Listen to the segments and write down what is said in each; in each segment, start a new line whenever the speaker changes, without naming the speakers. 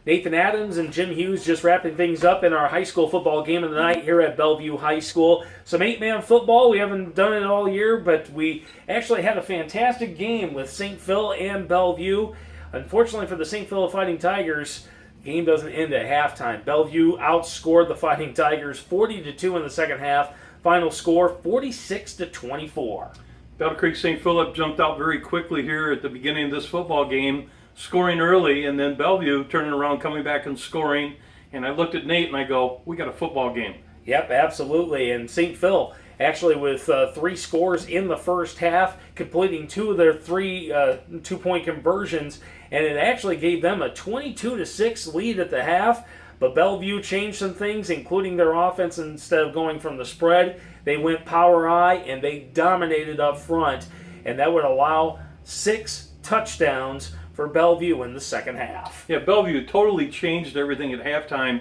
Nathan Adams and Jim Hughes just wrapping things up in our high school football game of the night here at Bellevue High School. Some 8-man football. We haven't done it all year, but we actually had a fantastic game with St. Phil and Bellevue. Unfortunately for the St. Phil Fighting Tigers, the game doesn't end at halftime. Bellevue outscored the Fighting Tigers 40-2 in the second half. Final score 46-24.
Battle Creek St. Philip jumped out very quickly here at the beginning of this football game, scoring early, and then Bellevue turning around, coming back and scoring. And I looked at Nate and I go, we got a football game.
Yep, absolutely. And St. Phil actually with 3 scores in the first half, completing 2 of their 3 two-point conversions, and it actually gave them a 22-6 lead at the half. But Bellevue changed some things, including their offense. Instead of going from the spread, they went power I, and they dominated up front. And that would allow 6 touchdowns for Bellevue in the second half.
Yeah, Bellevue totally changed everything at halftime.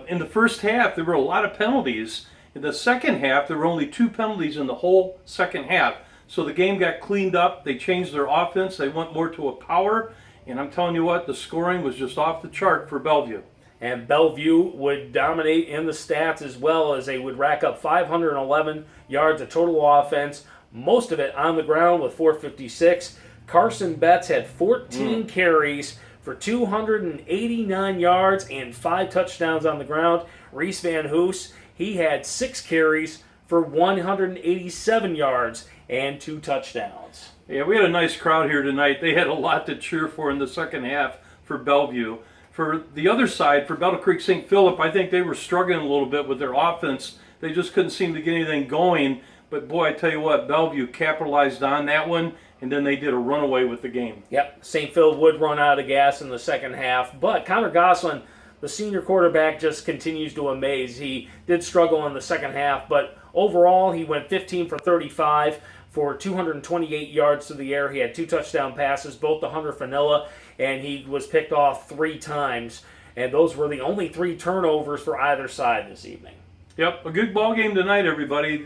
In the first half, there were a lot of penalties. In the second half, there were only 2 penalties in the whole second half. So the game got cleaned up. They changed their offense. They went more to a power. And I'm telling you what, the scoring was just off the chart for Bellevue.
And Bellevue would dominate in the stats as well, as they would rack up 511 yards of total offense, most of it on the ground with 456. Carson Betts had 14 carries for 289 yards and 5 touchdowns on the ground. Reese Van Hoos, he had 6 carries for 187 yards and 2 touchdowns.
Yeah, we had a nice crowd here tonight. They had a lot to cheer for in the second half for Bellevue. For the other side, for Battle Creek St. Philip, I think they were struggling a little bit with their offense. They just couldn't seem to get anything going. But boy, I tell you what, Bellevue capitalized on that one, and then they did a runaway with the game.
Yep, St. Phil would run out of gas in the second half, but Connor Goslin, the senior quarterback, just continues to amaze. He did struggle in the second half, but overall he went 15 for 35 for 228 yards to the air. He had 2 touchdown passes, both to Hunter Fanilla, and he was picked off 3 times. And those were the only 3 turnovers for either side this evening.
Yep, a good ball game tonight, everybody.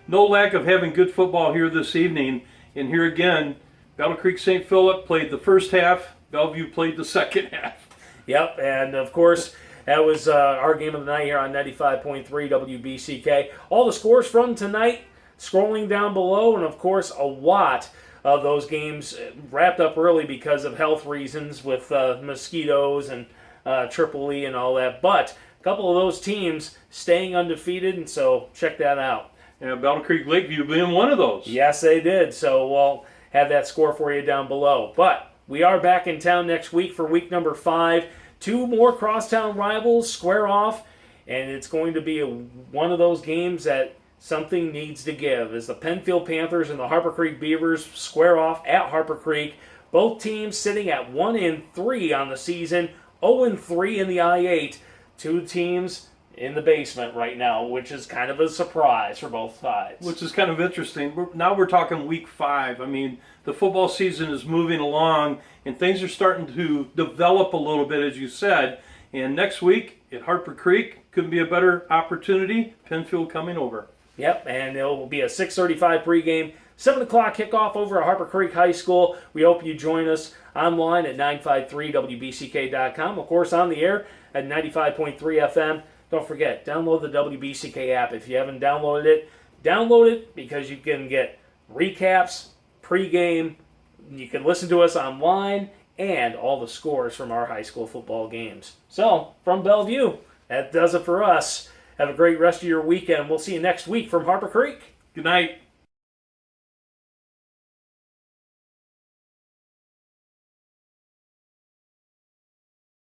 No lack of having good football here this evening. And here again, Battle Creek St. Philip played the first half. Bellevue played the second half.
Yep, and of course, that was our game of the night here on 95.3 WBCK. All the scores from tonight, scrolling down below, and of course, a lot of those games wrapped up early because of health reasons with mosquitoes and Tripoli and all that. But a couple of those teams staying undefeated, and so check that out.
Yeah, Battle Creek Lakeview being one of those.
Yes, they did. So we'll have that score for you down below. But we are back in town next week for week number 5. 2 more crosstown rivals square off, and it's going to be one of those games that something needs to give, as the Penfield Panthers and the Harper Creek Beavers square off at Harper Creek. Both teams sitting at 1-3 on the season, 0-3 in the I-8. 2 teams in the basement right now, which is kind of a surprise for both sides.
Which is kind of interesting. Now we're talking week 5. I mean, the football season is moving along, and things are starting to develop a little bit, as you said. And next week at Harper Creek, couldn't be a better opportunity. Penfield coming over.
Yep, and it will be a 6:35 pregame, 7 o'clock kickoff over at Harper Creek High School. We hope you join us online at 953wbck.com. Of course, on the air at 95.3 FM. Don't forget, download the WBCK app. If you haven't downloaded it, download it, because you can get recaps, pregame, you can listen to us online, and all the scores from our high school football games. So, from Bellevue, that does it for us. Have a great rest of your weekend. We'll see you next week from Harper Creek.
Good night.